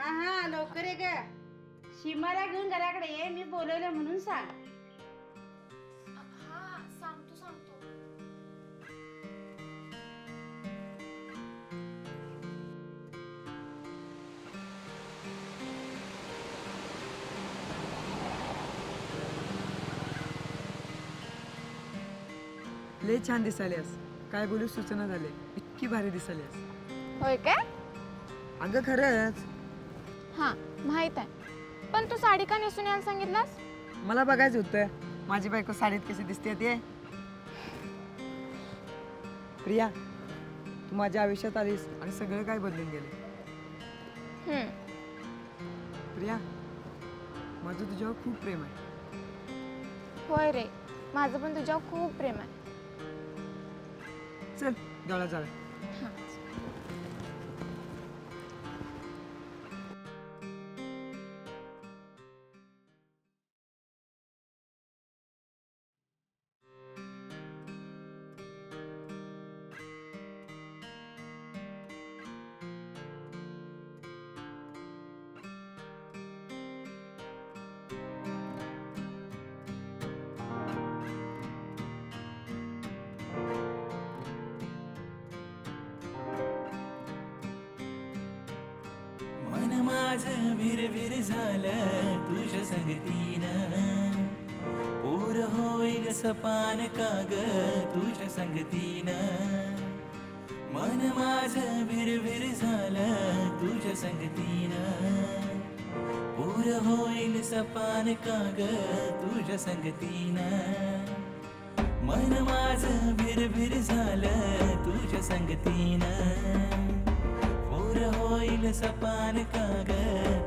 हा लवकर ये ग. सीमाला घेऊन घराकडे ये, मी बोलवलं म्हणून सांग. हा सांगतो सांगतो. लय छान दिसायल्यास. काय बोलू सुचना झाले. इतकी भारी दिसायल्यास. होय काय? अगं खरंच. हा माहित आहे. पण तू साडी का नेसून यायला सांगितलास? मला बघायचं होतं माझी बायको साडीत कशी दिसते ते. प्रिया, तू माझ्या आयुष्यात आलीस आणि सगळं काय बदलून गेले. प्रिया, माझं तुझ्यावर खूप प्रेम आहे. होय रे, माझं पण तुझ्यावर खूप प्रेम आहे. चल देवळात जाऊया. हा. मन माझं विरविर झालं तुझ्या संगतीनं. पोर होईल सपान काग तुझ्या संगतीनं. मन माझं विरविर झालं तुझ्या संगतीनं. पोर होईल सपान काग तुझ्या संगतीनं. मन माझं विरविर झालं तुझ्या संगतीनं. पोर होईल सपान काग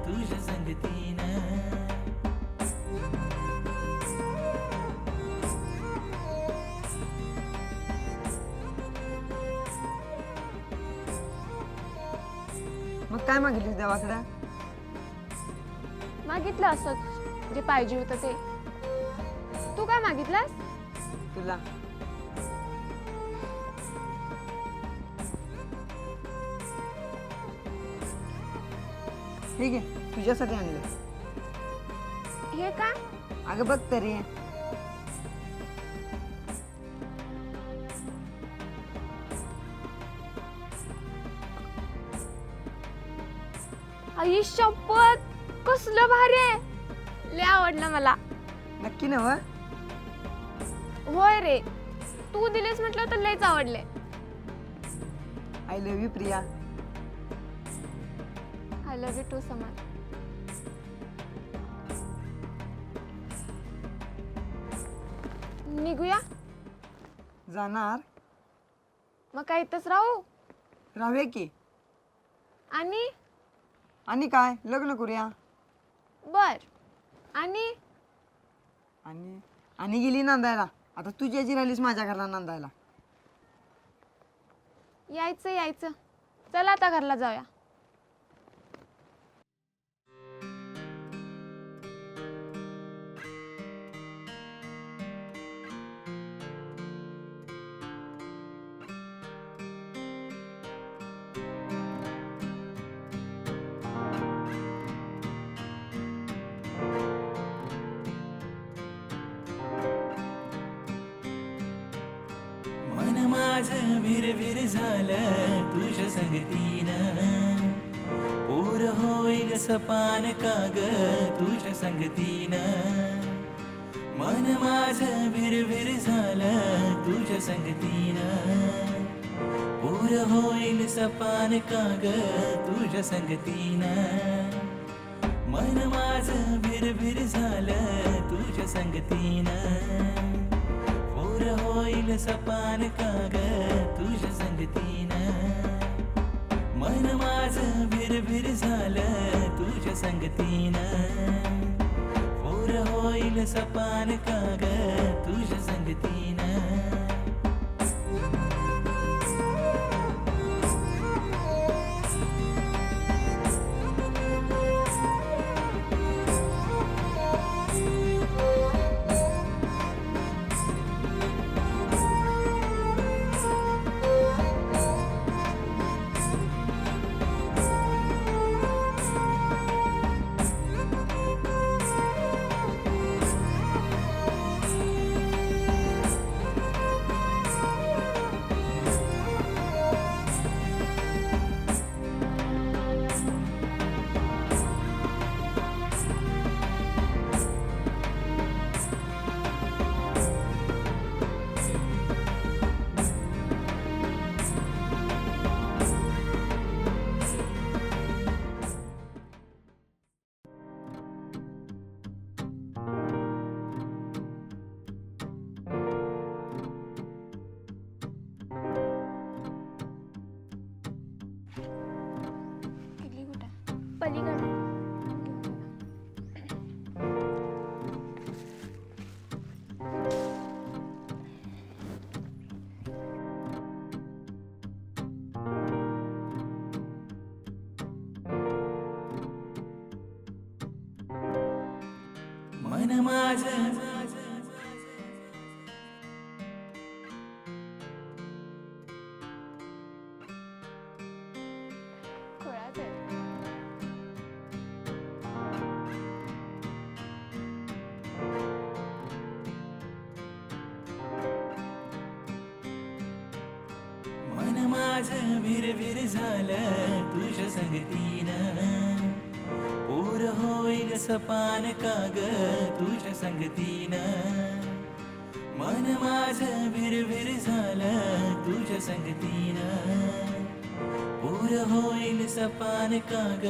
तुझ्या संगतीनं. मग काय मागितलीस देवाकडे? मागितलं असं जे पाहिजे होतं ते. तू काय मागितलंस? तुला. ठीक आहे, तुझ्यासाठी आणलं. हे का? अगं बघ तरी. आई शपथ, कसलं भारी आहे. लय आवडलं मला. नक्की ना व? होय रे, तू दिलेस म्हटलं तर लयच आवडले. I love you Priya. I love you too Samar. निघूया. जाणार? मग काय इथंच राहू? राहूया की. आणि आणि काय, लग्न करूया. बर. आणि आणि आणि गेली नांदायला. आता तू ज्याची राहिलीस माझ्या घरला नांदायला. यायचं यायचं. चला आता घरला जाऊया. मन माझं विरविर झालं तुझ्या संगतीनं. पोर होईल सपान काग तुझ्या संगतीनं. मन माझं विरविर झालं तुझ्या संगतीनं. पोर होईल सपान काग तुझ्या संगतीनं. मन माझं विरविर झालं तुझ्या संगतीनं. पोर होईल सपान काग तुझ्या संगतीनं. मन माझं विरविर झालं तुझ्या संगतीनं. पोर होईल सपान काग तुझ्या संगतीनं. मन माझं विरविर झालं तुझ्या संगतीनं पोर होईल सपान काग तुझ्या संगतीनं मन माझं विरविर झालं तुझ्या संगतीनं पोर होईल सपान काग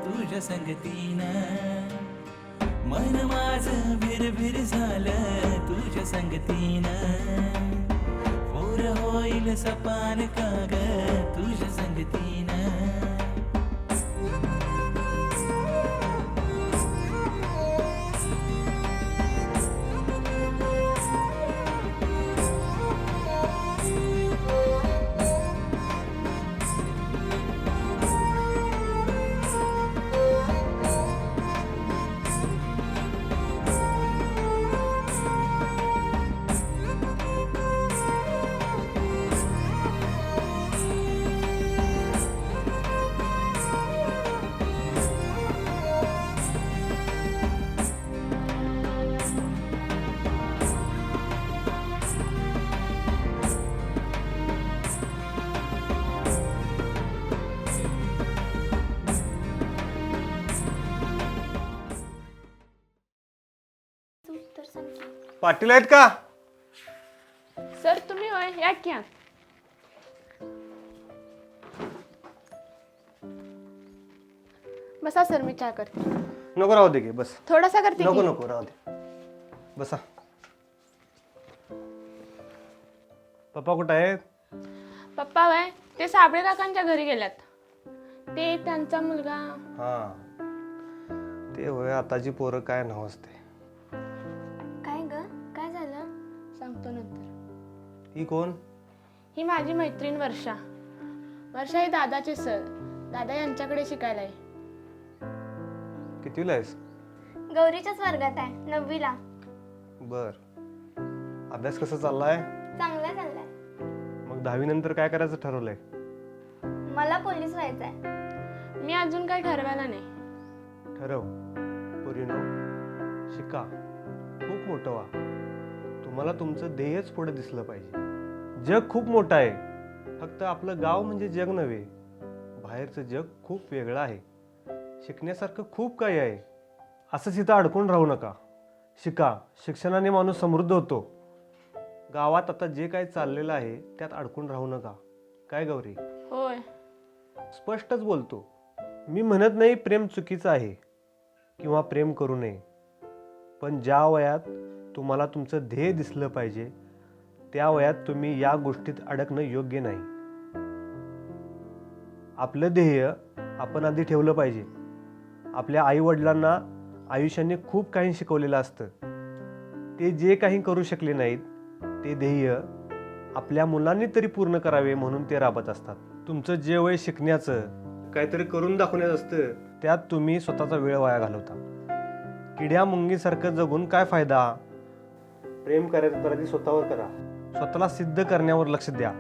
तुझ्या संगतीनं मन माझं विरविर झालं तुझ्या संगतीनं पोर होईल सपान काग तुझ्या संगतीनं पाटील आहेत का? सर तुम्ही होय, या की आत. बसा सर, मी चहा करते. नको राहू दे की बस. थोडासा करते नको की. नको राहू दे. बसा. पप्पा कुठं आहेत? पप्पा वय ते साबळे काकांच्या घरी गेल्यात. ते त्यांचा मुलगा. हा ते होय, आताची पोरं काय नवसते. काय ग, काय झालं सांगतो नंतर. ही कोण? ही माझी मैत्रीण वर्षा. वर्षा ही दादाचे सर. दादा यांच्याकडे शिकायला आहे. कितवीला आहेस? गौरीच्याच वर्गात आहे, 9वीला. बर. अभ्यास कसा चाललाय? चांगला चाललाय. मग 10वी नंतर काय करायचं ठरवलंय? मला पोलीस व्हायचंय. मी अजून काही ठरवायला नाही. ठरव. पोरीनो, शिका, खूप मोठं व्हा. तुम्हाला तुमचं ध्येयच पुढे दिसलं पाहिजे. जग खूप मोठं आहे. फक्त आपलं गाव म्हणजे जग नव्हे, बाहेरचं जग खूप वेगळं आहे. शिकण्यासारखं खूप काही आहे. असंच इथं अडकून राहू नका. शिका. शिक्षणाने माणूस समृद्ध होतो. गावात आता जे काही चाललेलं आहे त्यात अडकून राहू नका. काय गौरी? होय. स्पष्टच बोलतो. मी म्हणत नाही प्रेम चुकीचं आहे किंवा प्रेम करू नये, पण ज्या वयात तुम्हाला तुमचं ध्येय दिसलं पाहिजे त्या वयात तुम्ही या गोष्टीत अडकणं योग्य नाही. आपलं ध्येय आपण आधी ठेवलं पाहिजे. आपल्या आईवडिलांना आयुष्याने खूप काही शिकवलेलं असतं. ते जे काही करू शकले नाहीत ते ध्येय आपल्या मुलांनी तरी पूर्ण करावे म्हणून ते राबत असतात. तुमचं जे वय शिकण्याचं, काहीतरी करून दाखवण्याचं असतं, त्यात तुम्ही स्वतःचा वेळ वाया घालवता. किड्या मुंगीसारखं जगून काय फायदा? प्रेम करायचं तर आधी स्वतःवर करा. स्वतःला सिद्ध करण्यावर लक्ष द्या.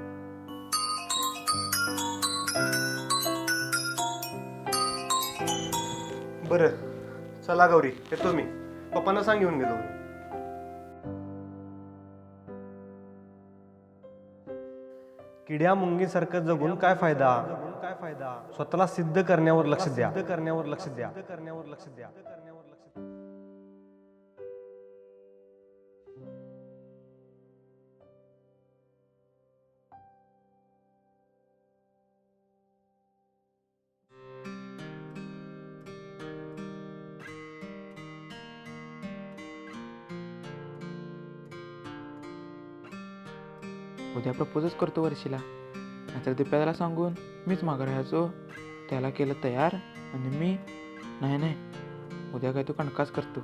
बरं चला गौरी, येतो मी. पप्पांना सांग घेऊन गेलो. किड्या मुंगीसारखं जगून काय फायदा? स्वतःला सिद्ध करण्यावर लक्ष द्या. करण्यावर लक्ष द्या. करण्यावर लक्ष द्या. उद्या प्रपोजच करतो वर्षीला. नाहीतर दिप्याला सांगून मीच मागं राहायचो. त्याला केलं तयार आणि मी नाही. उद्या काय तो कणकाच करतो.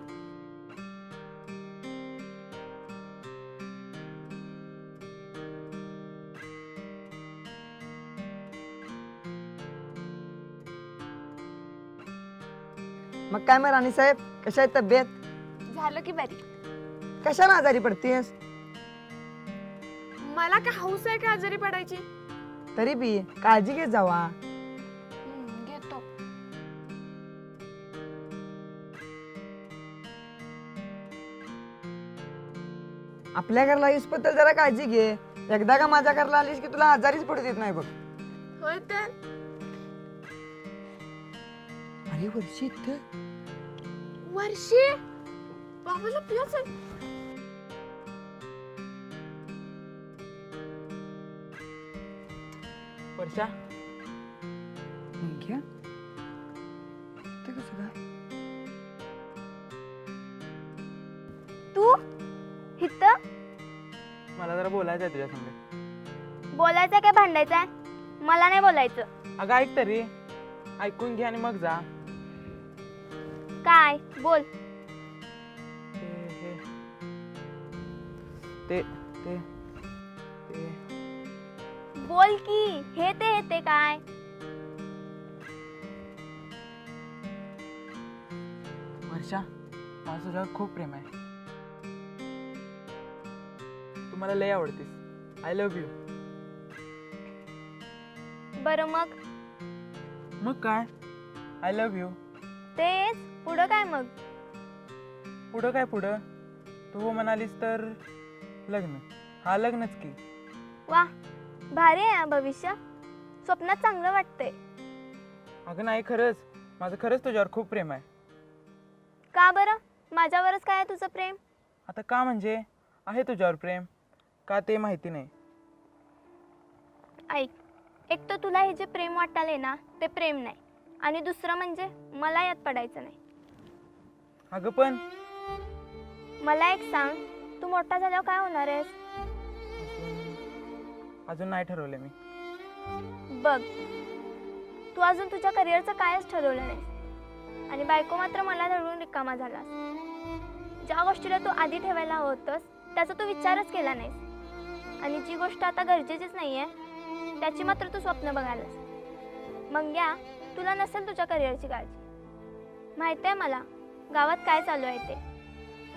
मग काय मग राणीसाहेब, कशा आहे तब्येत? झालं की बरी. कशाला आजारी पडतेस? मला काय हौस आहे का आजारी पडायची? तरी बी काळजी घेत जावा. घेतो. आपल्या घरला बद्दल जरा काळजी घे. एकदा का माझ्या घरला आलीस की तुला आजारीच पडू देत नाही बघ. होय तर अरे वर्षी इथं वर्षी बाबाला पियाच आहे. वर्षा मुंग्या ते कसं काय? तू इथं मला जरा बोलायचं आहे तुझ्या संग. बोलायचं काय भांडायचं आहे? मला नाही बोलायचं. अगं ऐक तरी, ऐकून घे आणि मग जा. काय बोल. ते ते ते बोल की. हे ते काय? वर्षा, मला तुझ्यावर खूप प्रेम आहे. तू मला लय आवडतेस. I love you. बरं मग काय? I love you. तेच पुढं काय मग? पुढं काय पुढं? तू हो म्हणालीस तर लग्न. हा लग्नच की. वा, भारी आहे हा भविष्य. स्वप्नात चांगलं वाटतंय. अगं नाही, खरंच माझं खरंच तुझ्यावर खूप प्रेम आहे. का बरं? माझ्यावरच काय आहे तुझं प्रेम? आता का म्हणजे आहे तुझ्यावर प्रेम का ते माहिती नाही. ऐक, एक तर तुला हे जे प्रेम वाटाले ना ते प्रेम नाही, आणि दुसरं म्हणजे मला यात पडायचं नाही. अगं पण मला एक सांग, तू मोठा झाल्यावर काय होणार आहेस? अजून नाही ठरवलं मी. बघ, तू अजून तुझ्या करिअरचं कायच ठरवलं नाही, आणि बायको मात्र मला धरून रिकामा झालास. ज्या गोष्टीला तू आधी ठेवायला हवं होतंस त्याचा तू विचारच केला नाहीस, आणि जी गोष्ट आता गरजेचीच नाही आहे त्याची मात्र तू स्वप्न बघायलास. मग या तुला नसेल तुझ्या करिअरची काळजी. माहिती आहे मला गावात काय चालू आहे ते.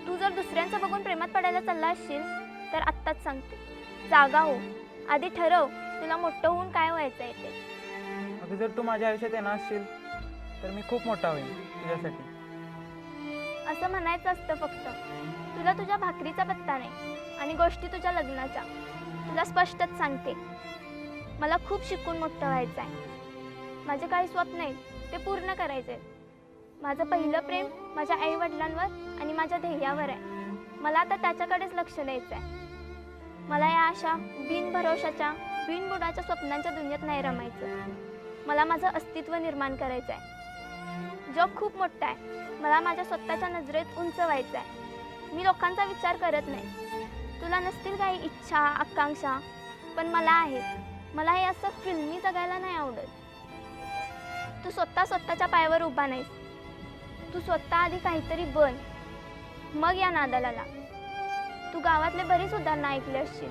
तू जर दुसऱ्यांचं बघून प्रेमात पडायला चालला असशील तर आत्ताच सांगते, जागा हो. आधी ठरव तुला मोठं होऊन काय व्हायचं आहे ते. अगं जर तू माझ्या आयुष्यात येणार असशील तर मी खूप मोठा होईन तुझ्यासाठी. असं म्हणायचं असतं फक्त. तुला तुझ्या भाकरीचा पत्ता नाही, आणि गोष्टी तुझ्या लग्नाच्या. तुला स्पष्टच सांगते, मला खूप शिकून मोठं व्हायचं आहे. माझे काही स्वप्न आहेत ते पूर्ण करायचे आहेत. माझं पहिलं प्रेम माझ्या आईवडिलांवर आणि माझ्या ध्येयावर आहे. मला आता त्याच्याकडेच लक्ष द्यायचं आहे. मला या अशा बिनभरोशाच्या बिनबुडाच्या स्वप्नांच्या दुनियेत नाही रमायचं. मला माझं अस्तित्व निर्माण करायचं आहे. जग खूप मोठं आहे. मला माझ्या स्वतःच्या नजरेत उंच व्हायचं आहे. मी लोकांचा विचार करत नाही. तुला नसतील काही इच्छा आकांक्षा, पण मला आहेत. मला हे असं फिल्मी जगायला नाही आवडत. तू स्वतःच्या पायावर उभा नाहीस. तू स्वतः आधी काहीतरी बन, मग या नादाला लाग. तू गावातले बरीच उदाहरणं ऐकले असशील.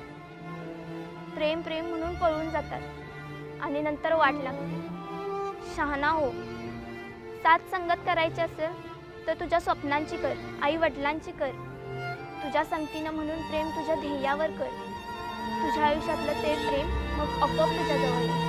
प्रेम प्रेम म्हणून पळून जातात आणि नंतर वाट लागते. शहाणा हो. साथ संगत करायची असेल तर तुझ्या स्वप्नांची कर, आई वडिलांची कर. तुझ्या संगतीनं म्हणून प्रेम तुझ्या ध्येयावर कर. तुझ्या आयुष्यातलं ते प्रेम मग आपोआप तुझ्याजवळ येईल.